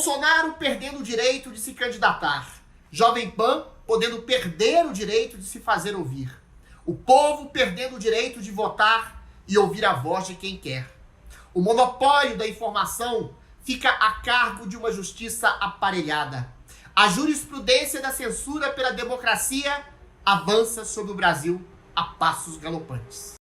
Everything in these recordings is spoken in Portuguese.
Bolsonaro perdendo o direito de se candidatar. Jovem Pan podendo perder o direito de se fazer ouvir. O povo perdendo o direito de votar e ouvir a voz de quem quer. O monopólio da informação fica a cargo de uma justiça aparelhada. A jurisprudência da censura pela democracia avança sobre o Brasil a passos galopantes.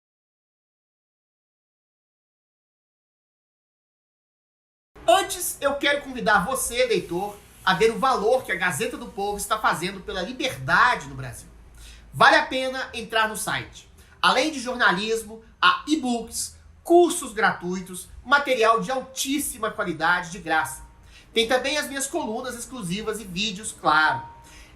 Antes, eu quero convidar você, leitor, a ver o valor que a Gazeta do Povo está fazendo pela liberdade no Brasil. Vale a pena entrar no site. Além de jornalismo, há e-books, cursos gratuitos, material de altíssima qualidade de graça. Tem também as minhas colunas exclusivas e vídeos, claro.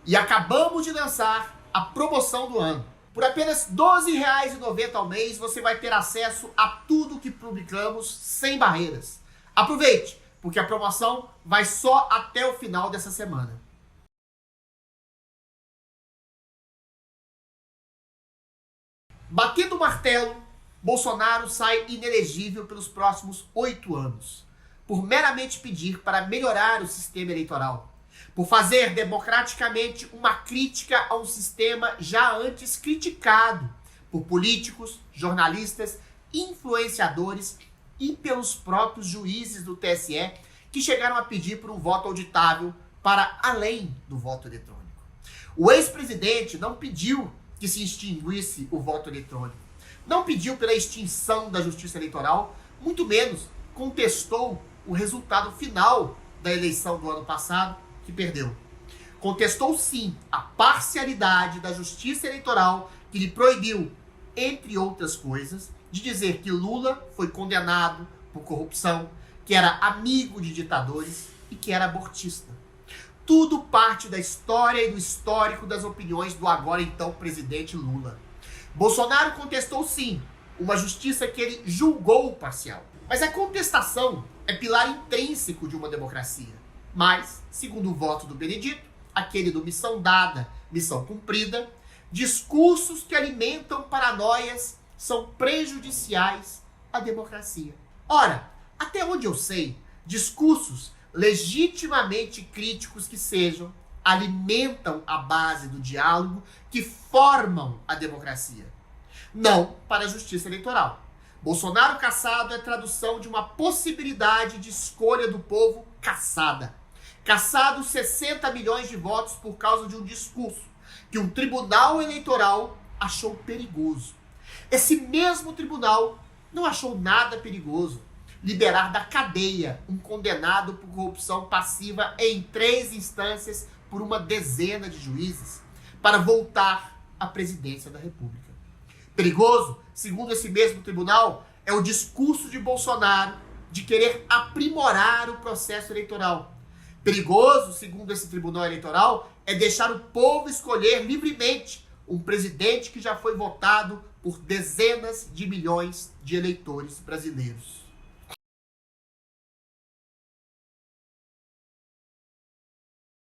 E acabamos de lançar a promoção do ano. Por apenas R$ 12,90 ao mês, você vai ter acesso a tudo que publicamos sem barreiras. Aproveite, porque a promoção vai só até o final dessa semana. Batendo o martelo, Bolsonaro sai inelegível pelos próximos 8 anos, por meramente pedir para melhorar o sistema eleitoral, por fazer democraticamente uma crítica a um sistema já antes criticado por políticos, jornalistas, influenciadores e pelos próprios juízes do TSE, que chegaram a pedir por um voto auditável para além do voto eletrônico. O ex-presidente não pediu que se extinguisse o voto eletrônico, não pediu pela extinção da justiça eleitoral, muito menos contestou o resultado final da eleição do ano passado, que perdeu. Contestou sim a parcialidade da justiça eleitoral, que lhe proibiu, entre outras coisas, de dizer que Lula foi condenado por corrupção, que era amigo de ditadores e que era abortista. Tudo parte da história e do histórico das opiniões do agora então presidente Lula. Bolsonaro contestou sim uma justiça que ele julgou parcial. Mas a contestação é pilar intrínseco de uma democracia. Mas, segundo o voto do Benedito, aquele do missão dada, missão cumprida, discursos que alimentam paranoias são prejudiciais à democracia. Ora, até onde eu sei, discursos legitimamente críticos que sejam, alimentam a base do diálogo que formam a democracia. Não para a justiça eleitoral. Bolsonaro caçado é tradução de uma possibilidade de escolha do povo caçada. Caçado 60 milhões de votos por causa de um discurso que um tribunal eleitoral achou perigoso. Esse mesmo tribunal não achou nada perigoso liberar da cadeia um condenado por corrupção passiva em 3 instâncias por uma dezena de juízes para voltar à presidência da República. Perigoso, segundo esse mesmo tribunal, é o discurso de Bolsonaro de querer aprimorar o processo eleitoral. Perigoso, segundo esse tribunal eleitoral, é deixar o povo escolher livremente um presidente que já foi votado por dezenas de milhões de eleitores brasileiros.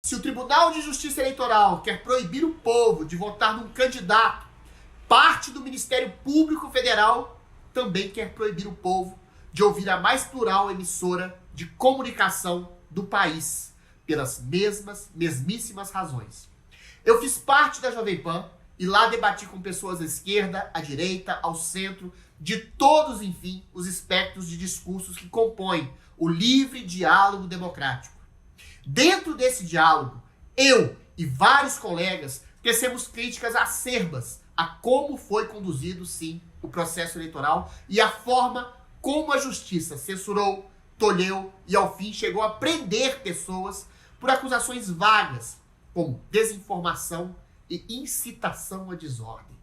Se o Tribunal de Justiça Eleitoral quer proibir o povo de votar num candidato, parte do Ministério Público Federal também quer proibir o povo de ouvir a mais plural emissora de comunicação do país, pelas mesmíssimas razões. Eu fiz parte da Jovem Pan e lá debati com pessoas da esquerda, à direita, ao centro, de todos, enfim, os espectros de discursos que compõem o livre diálogo democrático. Dentro desse diálogo, eu e vários colegas tecemos críticas acerbas a como foi conduzido, sim, o processo eleitoral e a forma como a justiça censurou, tolheu e, ao fim, chegou a prender pessoas por acusações vagas, como desinformação e incitação à desordem.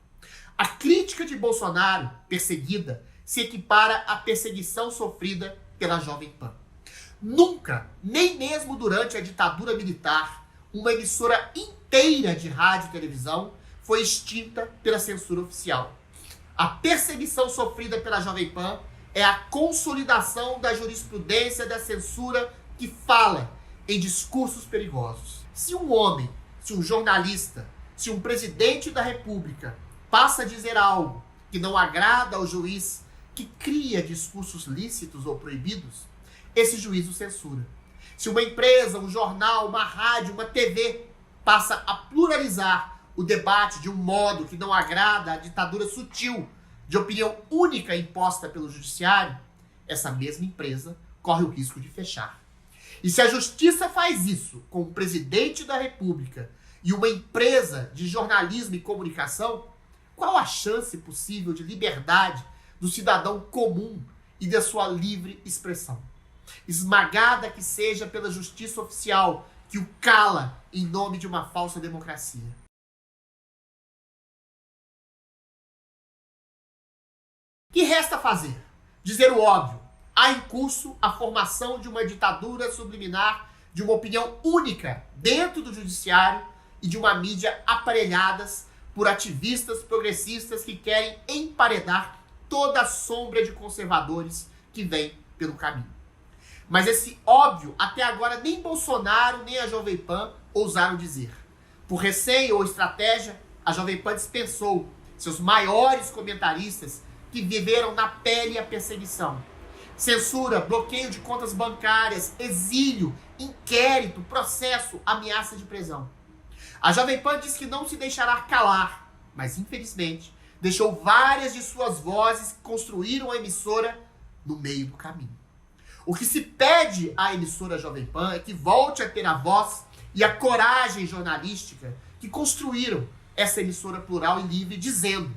A crítica de Bolsonaro, perseguida, se equipara à perseguição sofrida pela Jovem Pan. Nunca, nem mesmo durante a ditadura militar, uma emissora inteira de rádio e televisão foi extinta pela censura oficial. A perseguição sofrida pela Jovem Pan é a consolidação da jurisprudência da censura que fala em discursos perigosos. Se um homem, se um jornalista, se um presidente da República passa a dizer algo que não agrada ao juiz que cria discursos lícitos ou proibidos, esse juiz o censura. Se uma empresa, um jornal, uma rádio, uma TV passa a pluralizar o debate de um modo que não agrada à ditadura sutil de opinião única imposta pelo judiciário, essa mesma empresa corre o risco de fechar. E se a justiça faz isso com o presidente da República e uma empresa de jornalismo e comunicação, qual a chance possível de liberdade do cidadão comum e da sua livre expressão? Esmagada que seja pela justiça oficial que o cala em nome de uma falsa democracia. O que resta fazer? Dizer o óbvio. Há em curso a formação de uma ditadura subliminar de uma opinião única dentro do judiciário e de uma mídia aparelhadas por ativistas progressistas que querem emparedar toda a sombra de conservadores que vem pelo caminho. Mas esse óbvio, até agora, nem Bolsonaro nem a Jovem Pan ousaram dizer. Por receio ou estratégia, a Jovem Pan dispensou seus maiores comentaristas que viveram na pele a perseguição. Censura, bloqueio de contas bancárias, exílio, inquérito, processo, ameaça de prisão. A Jovem Pan diz que não se deixará calar, mas infelizmente deixou várias de suas vozes que construíram a emissora no meio do caminho. O que se pede à emissora Jovem Pan é que volte a ter a voz e a coragem jornalística que construíram essa emissora plural e livre, dizendo: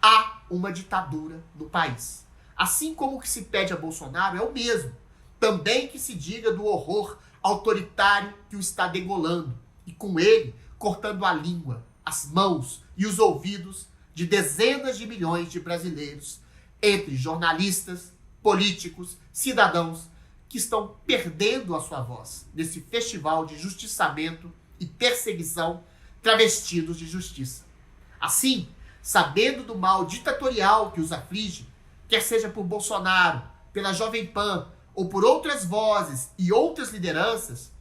há uma ditadura no país. Assim como o que se pede a Bolsonaro é o mesmo. Também que se diga do horror autoritário que o está degolando. E com ele, cortando a língua, as mãos e os ouvidos de dezenas de milhões de brasileiros, entre jornalistas, políticos, cidadãos, que estão perdendo a sua voz nesse festival de justiçamento e perseguição travestidos de justiça. Assim, sabendo do mal ditatorial que os aflige, quer seja por Bolsonaro, pela Jovem Pan ou por outras vozes e outras lideranças,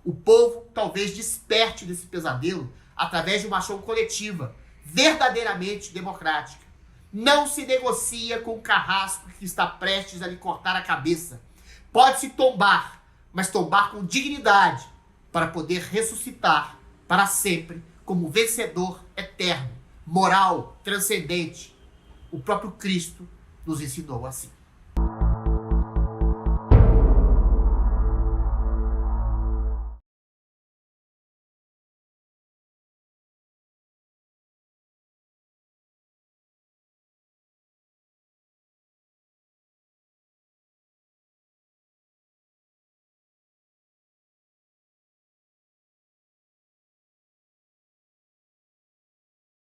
o povo talvez desperte desse pesadelo através de uma ação coletiva, verdadeiramente democrática. Não se negocia com o carrasco que está prestes a lhe cortar a cabeça. Pode-se tombar, mas tombar com dignidade, para poder ressuscitar para sempre como vencedor eterno, moral, transcendente. O próprio Cristo nos ensinou assim.